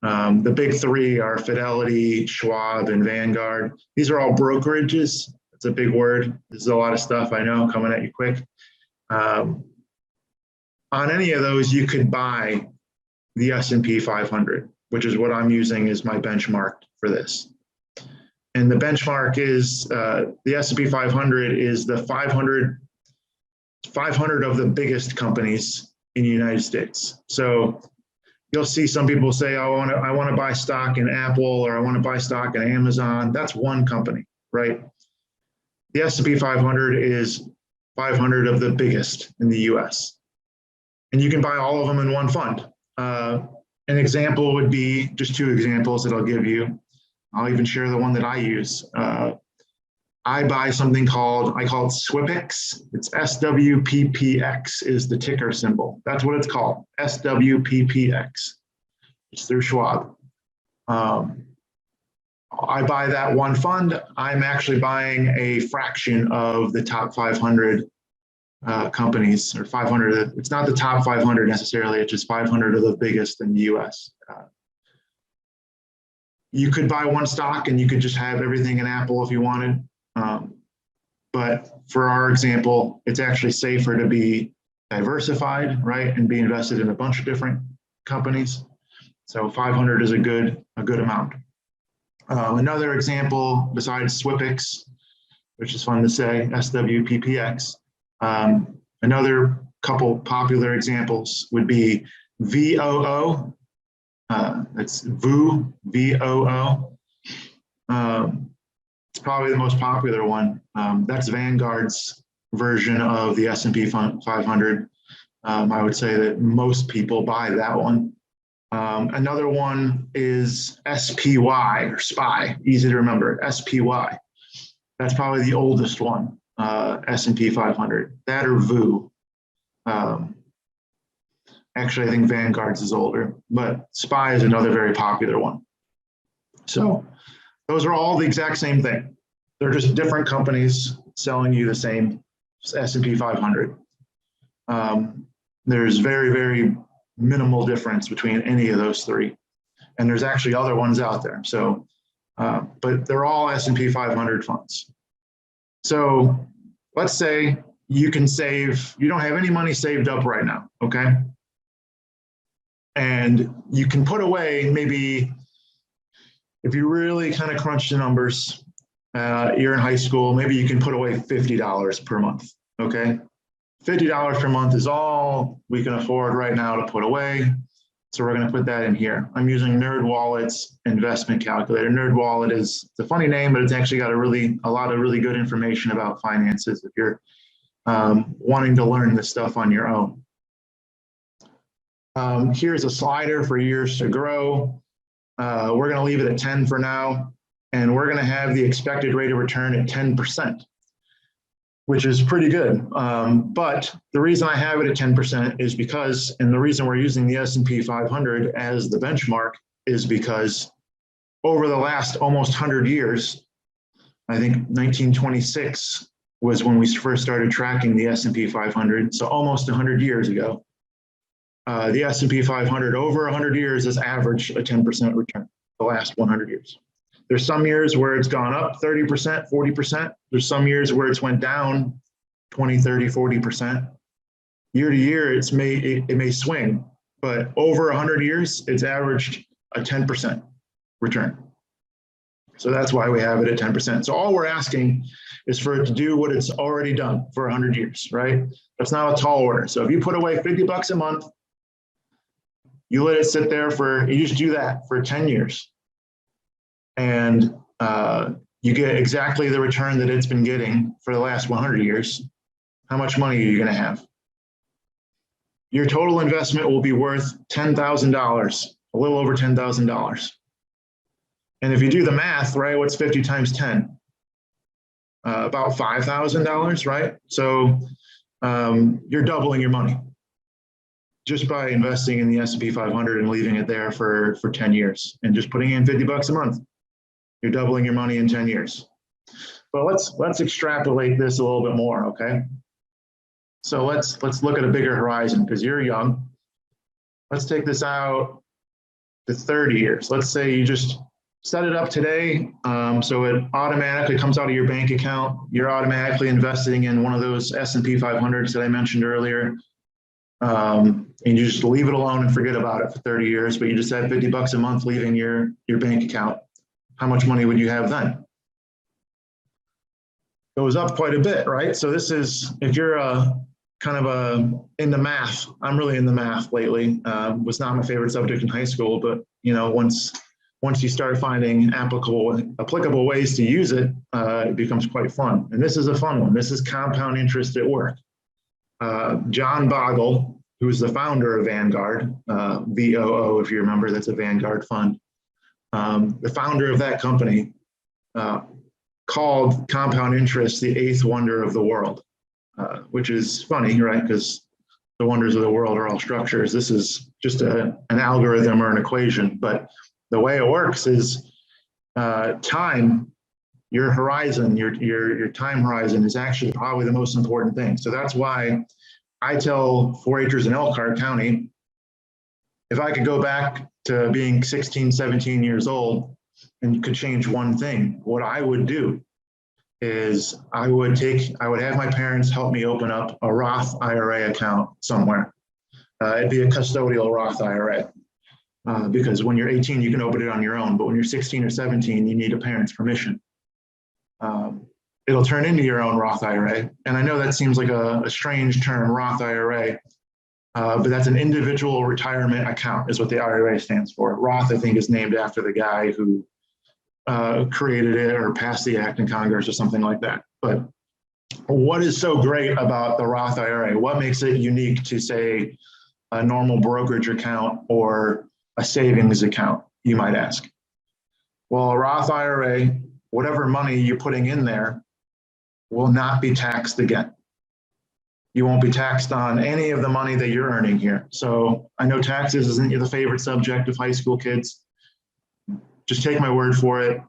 The big three are Fidelity, Schwab, and Vanguard. These are all brokerages. It's a big word. This is a lot of stuff, I know, coming at you quick. On any of those, you could buy the S&P 500, which is what I'm using as my benchmark for this. And the benchmark is the S&P 500 is the 500 of the biggest companies in the United States. So you'll see some people say, oh, I want to buy stock in Apple, or I want to buy stock in Amazon. That's one company, right? The S&P 500 is 500 of the biggest in the US. And you can buy all of them in one fund. An example would be, just two examples that I'll give you. I'll even share the one that I use. I buy something called, I call it SWPX. It's SWPPX is the ticker symbol. That's what it's called, SWPPX. It's through Schwab. I buy that one fund. I'm actually buying a fraction of the top 500 companies, or 500. It's not the top 500 necessarily, it's just 500 of the biggest in the US. You could buy one stock and you could just have everything in Apple if you wanted. But for our example, it's actually safer to be diversified, right? And be invested in a bunch of different companies. So 500 is a good amount. Another example besides SWPX, which is fun to say, SWPPX. Another couple popular examples would be VOO. That's VOO, VOO. It's probably the most popular one. That's Vanguard's version of the S&P 500. I would say that most people buy that one. Another one is SPY or SPY, easy to remember, SPY. That's probably the oldest one, S&P 500. That or VOO. Actually, I think Vanguard's is older, but SPY is another very popular one. So those are all the exact same thing. They're just different companies selling you the same S&P 500. There's very, very minimal difference between any of those three. And there's actually other ones out there. So but they're all S&P 500 funds. So let's say you can save, you don't have any money saved up right now, okay? And you can put away maybe, if you really kind of crunch the numbers, you're in high school, maybe you can put away $50 per month, okay? $50 per month is all we can afford right now to put away. So we're going to put that in here. I'm using NerdWallet's investment calculator. NerdWallet is, it's a funny name, but it's actually got a lot of really good information about finances if you're wanting to learn this stuff on your own. Here's a slider for years to grow. We're going to leave it at 10 for now, and we're going to have the expected rate of return at 10%, which is pretty good. But the reason I have it at 10% is because, and the reason we're using the S&P 500 as the benchmark is because over the last almost 100 years, I think 1926 was when we first started tracking the S&P 500, so almost 100 years ago. The S&P 500 over 100 years has averaged a 10% return the last 100 years. There's some years where it's gone up 30%, 40%. There's some years where it's went down 20, 30, 40%. Year to year, it may swing, but over 100 years, it's averaged a 10% return. So that's why we have it at 10%. So all we're asking is for it to do what it's already done for 100 years, right? That's not a tall order. So if you put away $50 a month, you let it sit there for, you just do that for 10 years. And you get exactly the return that it's been getting for the last 100 years. How much money are you going to have? Your total investment will be worth $10,000, a little over $10,000. And if you do the math, right, what's 50 times 10? About $5,000, right? So you're doubling your money just by investing in the S&P 500 and leaving it there for 10 years and just putting in $50 a month. You're doubling your money in 10 years. But let's extrapolate this a little bit more, okay? So let's look at a bigger horizon because you're young. Let's take this out to 30 years. Let's say you just set it up today, so it automatically comes out of your bank account. You're automatically investing in one of those S&P 500s that I mentioned earlier. And you just leave it alone and forget about it for 30 years, but you just have $50 a month leaving your bank account. How much money would you have then? Goes up quite a bit, right? So this is, if you're in the math, I'm really in the math lately. Was not my favorite subject in high school, but you know, once you start finding applicable ways to use it, it becomes quite fun. And this is a fun one. This is compound interest at work. John Bogle, who's the founder of Vanguard, VOO, if you remember, that's a Vanguard fund. The founder of that company called compound interest the eighth wonder of the world, which is funny, right? Because the wonders of the world are all structures. This is just an algorithm or an equation, but the way it works is time, your horizon, your time horizon is actually probably the most important thing. So that's why I tell 4-Hers in Elkhart County, if I could go back to being 16, 17 years old and could change one thing, what I would do is I would have my parents help me open up a Roth IRA account somewhere. It'd be a custodial Roth IRA. Because when you're 18, you can open it on your own, but when you're 16 or 17, you need a parent's permission. It'll turn into your own Roth IRA. And I know that seems like a strange term, Roth IRA, but that's an individual retirement account is what the IRA stands for. Roth, I think, is named after the guy who created it or passed the act in Congress or something like that. But what is so great about the Roth IRA? What makes it unique to, say, a normal brokerage account or a savings account, you might ask? Well, a Roth IRA, whatever money you're putting in there will not be taxed again. You won't be taxed on any of the money that you're earning here. So I know taxes isn't the favorite subject of high school kids. Just take my word for it.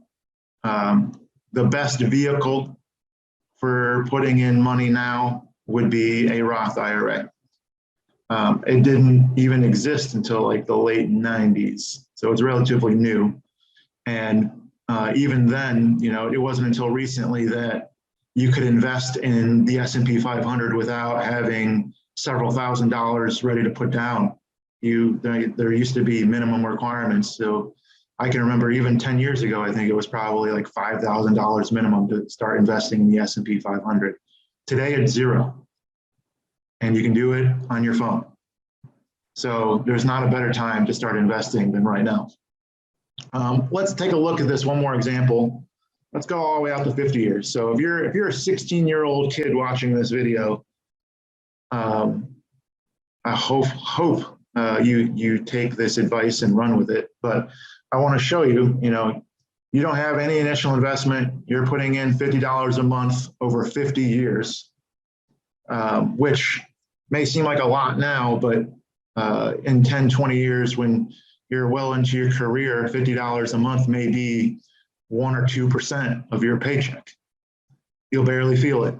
The best vehicle for putting in money now would be a Roth IRA. It didn't even exist until like the late 90s. So it's relatively new. And Even then, it wasn't until recently that you could invest in the S&P 500 without having several $1,000s ready to put down. There used to be minimum requirements. So I can remember even 10 years ago, I think it was probably like $5,000 minimum to start investing in the S&P 500. Today it's zero. And you can do it on your phone. So there's not a better time to start investing than right now. Let's take a look at this one more example. Let's go all the way out to 50 years. So if you're a 16-year-old kid watching this video, I hope you take this advice and run with it. But I want to show you, you don't have any initial investment. You're putting in $50 a month over 50 years, which may seem like a lot now, but in 10, 20 years, when you're well into your career, $50 a month may be 1 or 2% of your paycheck. You'll barely feel it.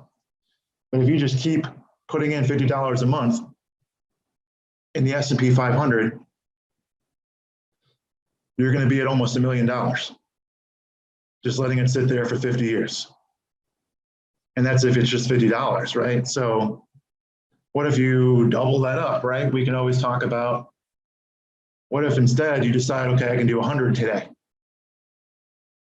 But if you just keep putting in $50 a month in the S&P 500, you're going to be at almost $1 million, just letting it sit there for 50 years. And that's if it's just $50, right? So what if you double that up, right? We can always talk about, what if instead you decide, okay, I can do 100 today?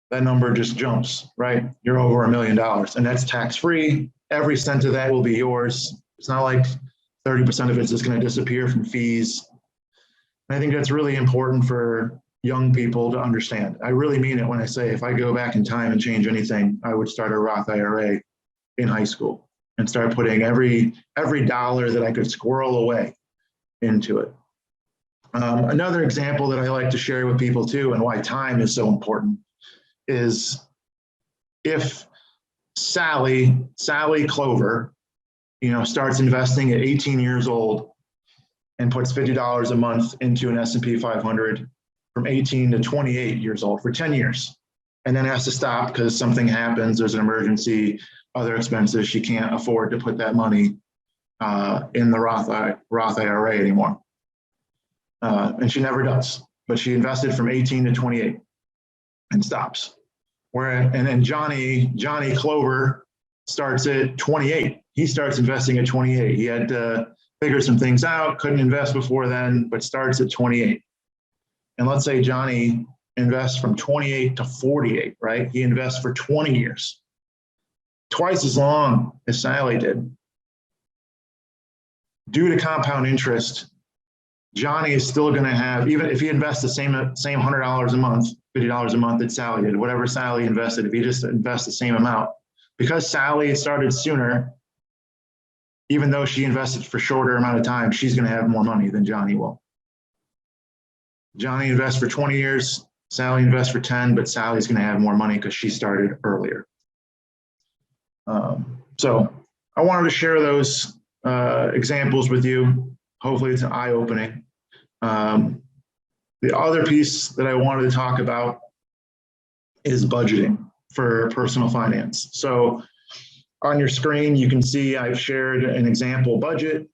That number just jumps, right? You're over $1 million, and that's tax-free. Every cent of that will be yours. It's not like 30% of it's just going to disappear from fees. And I think that's really important for young people to understand. I really mean it when I say, if I go back in time and change anything, I would start a Roth IRA in high school and start putting every dollar that I could squirrel away into it. Another example that I like to share with people too, and why time is so important, is if Sally Clover, starts investing at 18 years old and puts $50 a month into an S&P 500 from 18 to 28 years old for 10 years, and then has to stop because something happens, there's an emergency, other expenses, she can't afford to put that money in the Roth IRA anymore. And she never does, but she invested from 18 to 28 and stops. And then Johnny Clover starts at 28. He starts investing at 28. He had to figure some things out, couldn't invest before then, but starts at 28. And let's say Johnny invests from 28 to 48, right? He invests for 20 years, twice as long as Sally did. Due to compound interest, Johnny is still going to have, even if he invests the same $100 a month, $50 a month that Sally did, whatever Sally invested, if he just invests the same amount, because Sally started sooner, even though she invested for shorter amount of time, she's going to have more money than Johnny will. Johnny invests for 20 years, Sally invests for 10, but Sally's going to have more money because she started earlier. So I wanted to share those examples with you. Hopefully it's eye-opening. The other piece that I wanted to talk about is budgeting for personal finance. So on your screen, you can see I've shared an example budget.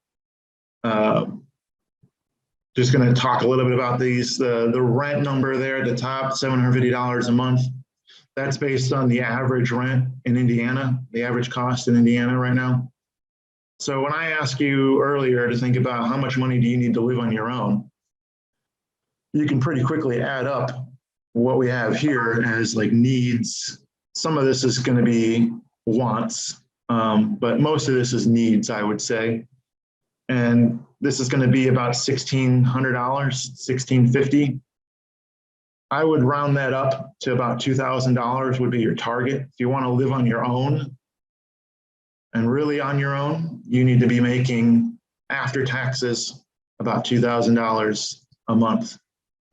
Just going to talk a little bit about these. The rent number there at the top, $750 a month. That's based on the average rent in Indiana, the average cost in Indiana right now. So when I asked you earlier to think about how much money do you need to live on your own, you can pretty quickly add up what we have here as like needs. Some of this is going to be wants, but most of this is needs, I would say. And this is going to be about $1,600, $1,650. I would round that up to about $2,000 would be your target. If you want to live on your own, and really on your own, you need to be making, after taxes, about $2,000 a month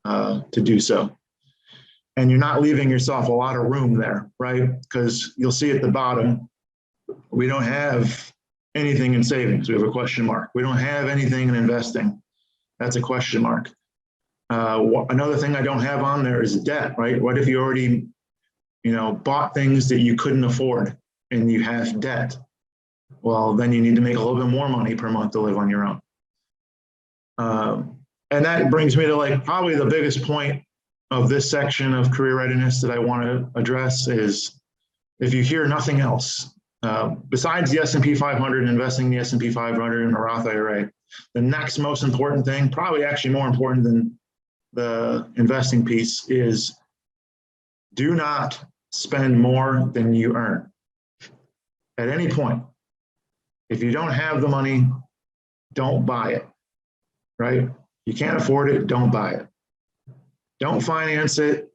to do so. And you're not leaving yourself a lot of room there, right? Because you'll see at the bottom, we don't have anything in savings. We have a question mark. We don't have anything in investing. That's a question mark. Another thing I don't have on there is debt, right? What if you already, bought things that you couldn't afford and you have debt? Well, then you need to make a little bit more money per month to live on your own. And that brings me to probably the biggest point of this section of career readiness that I want to address is, if you hear nothing else, besides the S&P 500, investing in the S&P 500 in a Roth IRA, the next most important thing, probably actually more important than the investing piece, is do not spend more than you earn at any point. If you don't have the money, don't buy it, right? You can't afford it, don't buy it. Don't finance it.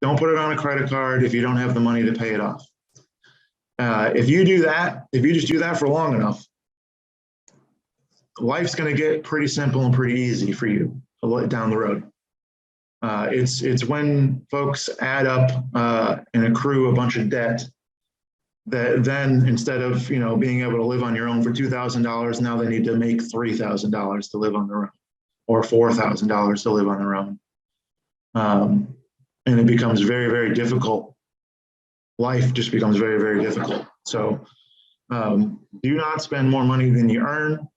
Don't put it on a credit card if you don't have the money to pay it off. If you do that, if you just do that for long enough, life's going to get pretty simple and pretty easy for you down the road. It's when folks add up and accrue a bunch of debt that then, instead of being able to live on your own for $2,000, now they need to make $3,000 to live on their own, or $4,000 to live on their own. And it becomes very, very difficult. Life just becomes very, very difficult. So do not spend more money than you earn.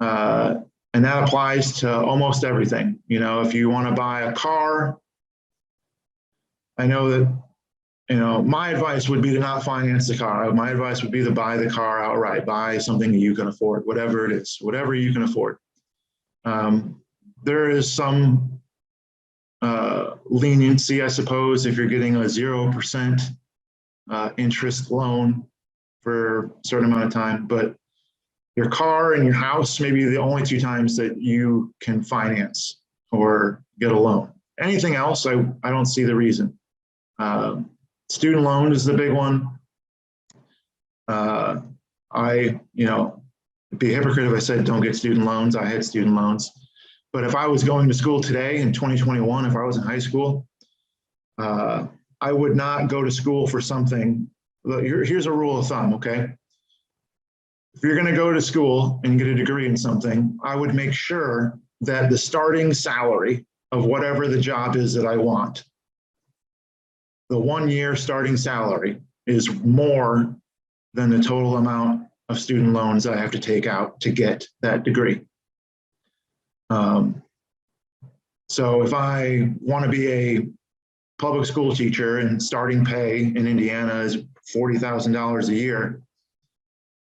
And that applies to almost everything. If you want to buy a car, I know that, my advice would be to not finance the car. My advice would be to buy the car outright, buy something that you can afford, whatever it is, whatever you can afford. There is some leniency, I suppose, if you're getting a 0% interest loan for a certain amount of time, but your car and your house may be the only two times that you can finance or get a loan. Anything else, I don't see the reason. Student loan is the big one. It'd be a hypocrite if I said don't get student loans. I had student loans. But if I was going to school today in 2021, if I was in high school, I would not go to school for something. Here's a rule of thumb, okay? If you're going to go to school and get a degree in something, I would make sure that the starting salary of whatever the job is that I want, the 1 year starting salary, is more than the total amount of student loans I have to take out to get that degree. So if I want to be a public school teacher and starting pay in Indiana is $40,000 a year,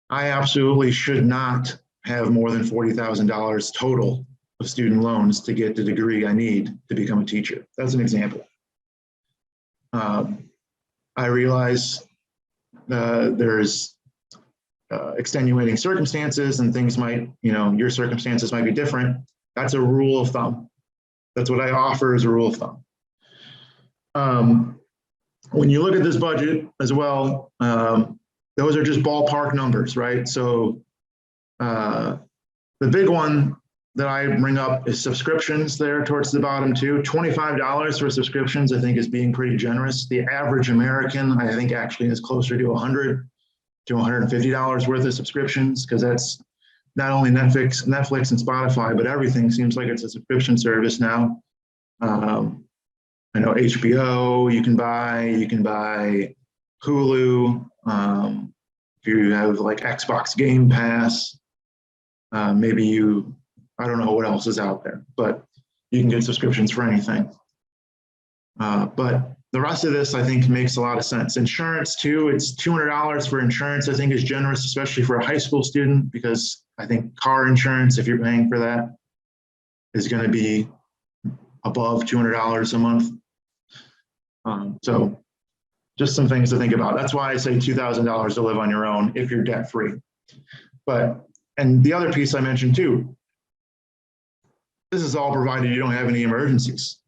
I absolutely should not have more than $40,000 total of student loans to get the degree I need to become a teacher. That's an example. I realize there's extenuating circumstances and things might, your circumstances might be different. That's a rule of thumb. That's what I offer as a rule of thumb. When you look at this budget as well, those are just ballpark numbers, right? So the big one that I bring up is subscriptions there towards the bottom too. $25 for subscriptions, I think, is being pretty generous. The average American, I think, actually is closer to $100 to $150 worth of subscriptions, because that's not only Netflix and Spotify, but everything seems like it's a subscription service now. I know HBO you can buy Hulu. If you have like Xbox Game Pass, maybe I don't know what else is out there, but you can get subscriptions for anything. But the rest of this, I think, makes a lot of sense. Insurance too, it's $200 for insurance, I think, is generous, especially for a high school student, because I think car insurance, if you're paying for that, is going to be above $200 a month. So just some things to think about. That's why I say $2,000 to live on your own if you're debt free. And the other piece I mentioned too, this is all provided you don't have any emergencies.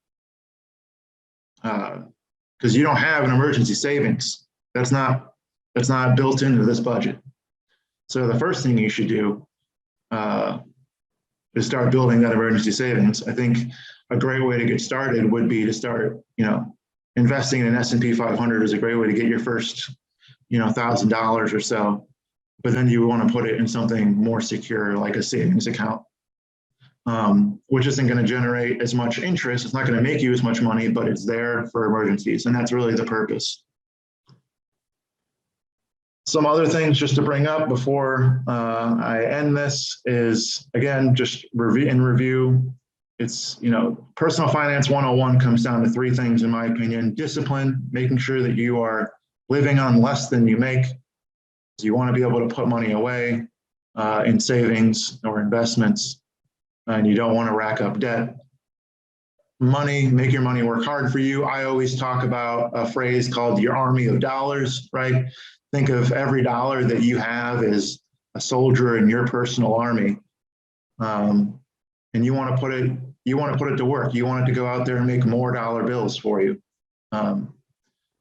Because you don't have an emergency savings. That's not built into this budget. So the first thing you should do is start building that emergency savings. I think a great way to get started would be to start, investing in an S&P 500 is a great way to get your first, $1,000 or so. But then you want to put it in something more secure, like a savings account, which isn't going to generate as much interest. It's not going to make you as much money, but it's there for emergencies. And that's really the purpose. Some other things just to bring up before I end this is, again, just review. it's, personal finance 101 comes down to three things, in my opinion: discipline, making sure that you are living on less than you make. You want to be able to put money away in savings or investments, and you don't want to rack up debt. Money, make your money work hard for you. I always talk about a phrase called your army of dollars, right? Think of every dollar that you have as a soldier in your personal army. And you want to put it to work. You want it to go out there and make more dollar bills for you. The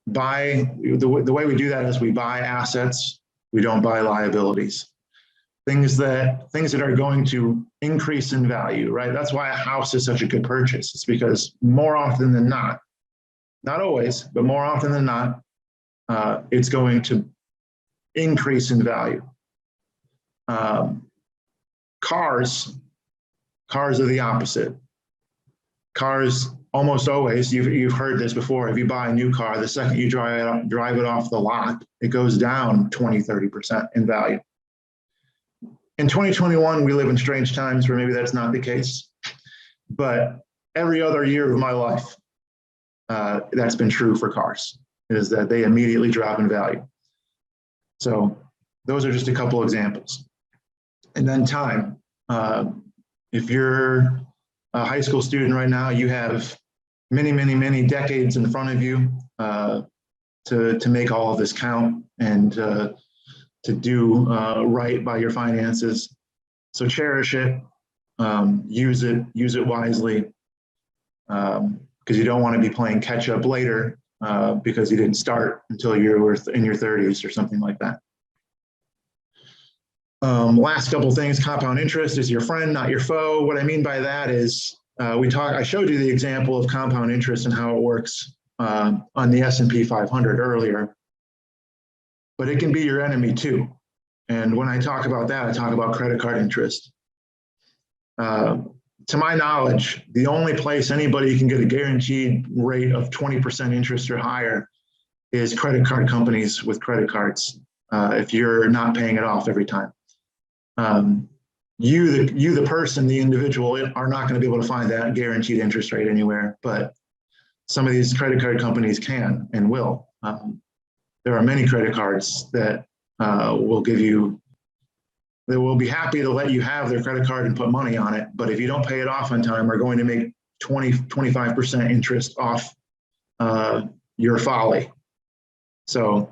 way we do that is we buy assets. We don't buy liabilities. Things that are going to increase in value, right? That's why a house is such a good purchase. It's because more often than not always, but more often than not, it's going to increase in value. Cars are the opposite. Cars almost always, you've heard this before, if you buy a new car, the second you drive it off the lot, it goes down 20, 30% in value. In 2021, we live in strange times where maybe that's not the case, but every other year of my life, that's been true for cars, is that they immediately drop in value. So those are just a couple examples. And then time. If you're a high school student right now, you have many, many, many decades in front of you to make all of this count and to do right by your finances. So cherish it, use it wisely, because you don't want to be playing catch up later because you didn't start until you were in your 30s or something like that. Last couple things: compound interest is your friend, not your foe. What I mean by that is I showed you the example of compound interest and how it works on the S&P 500 earlier, but it can be your enemy too. And when I talk about that, I talk about credit card interest. To my knowledge, the only place anybody can get a guaranteed rate of 20% interest or higher is credit card companies with credit cards, if you're not paying it off every time. You, the person, the individual, are not going to be able to find that guaranteed interest rate anywhere, but some of these credit card companies can and will. There are many credit cards that will give you, they will be happy to let you have their credit card and put money on it, but if you don't pay it off on time, are going to make 25% interest off your folly. So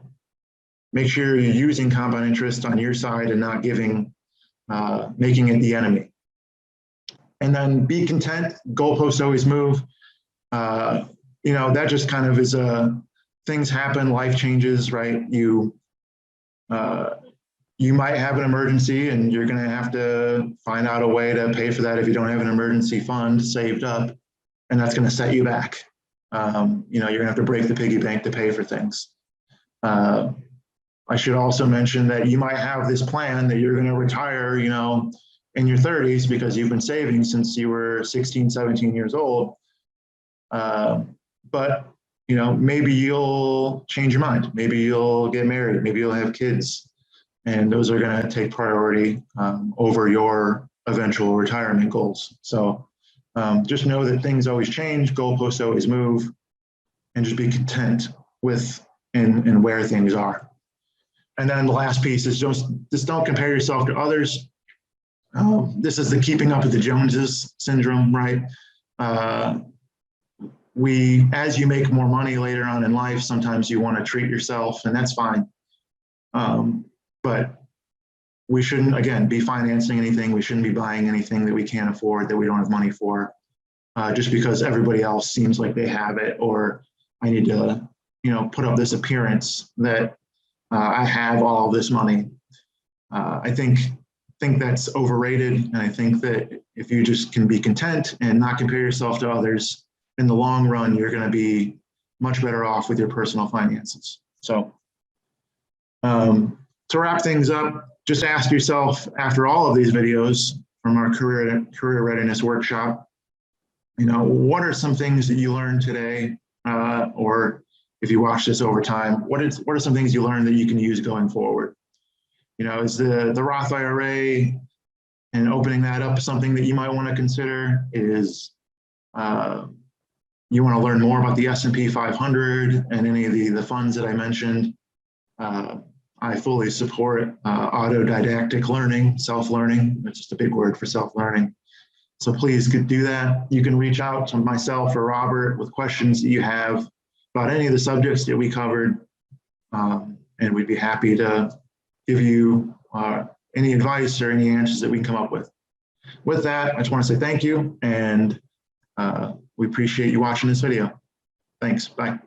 make sure you're using compound interest on your side and not making it the enemy. And then be content. Goalposts always move. That just kind of is things happen, life changes, right? You might have an emergency and you're going to have to find out a way to pay for that if you don't have an emergency fund saved up, and that's going to set you back. You're going to have to break the piggy bank to pay for things. I should also mention that you might have this plan that you're going to retire, in your 30s because you've been saving since you were 16, 17 years old. But, maybe you'll change your mind. Maybe you'll get married. Maybe you'll have kids. And those are going to take priority over your eventual retirement goals. So just know that things always change, goalposts always move, and just be content with and where things are. And then the last piece is just don't compare yourself to others. This is the keeping up with the Joneses syndrome, right? As you make more money later on in life, sometimes you want to treat yourself, and that's fine. But we shouldn't, again, be financing anything. We shouldn't be buying anything that we can't afford, that we don't have money for, just because everybody else seems like they have it, or I need to, put up this appearance that I have all this money. I think that's overrated, and I think that if you just can be content and not compare yourself to others, in the long run, you're going to be much better off with your personal finances. So to wrap things up, just ask yourself, after all of these videos from our career readiness workshop, what are some things that you learned today, or if you watch this over time, what are some things you learned that you can use going forward? Is the Roth IRA and opening that up, something that you might want to consider is you want to learn more about the S&P 500 and any of the funds that I mentioned. I fully support autodidactic learning, self-learning. It's just a big word for self-learning. So please could do that. You can reach out to myself or Robert with questions that you have about any of the subjects that we covered. And we'd be happy to give you any advice or any answers that we can come up with. With that, I just want to say thank you, and we appreciate you watching this video. Thanks. Bye.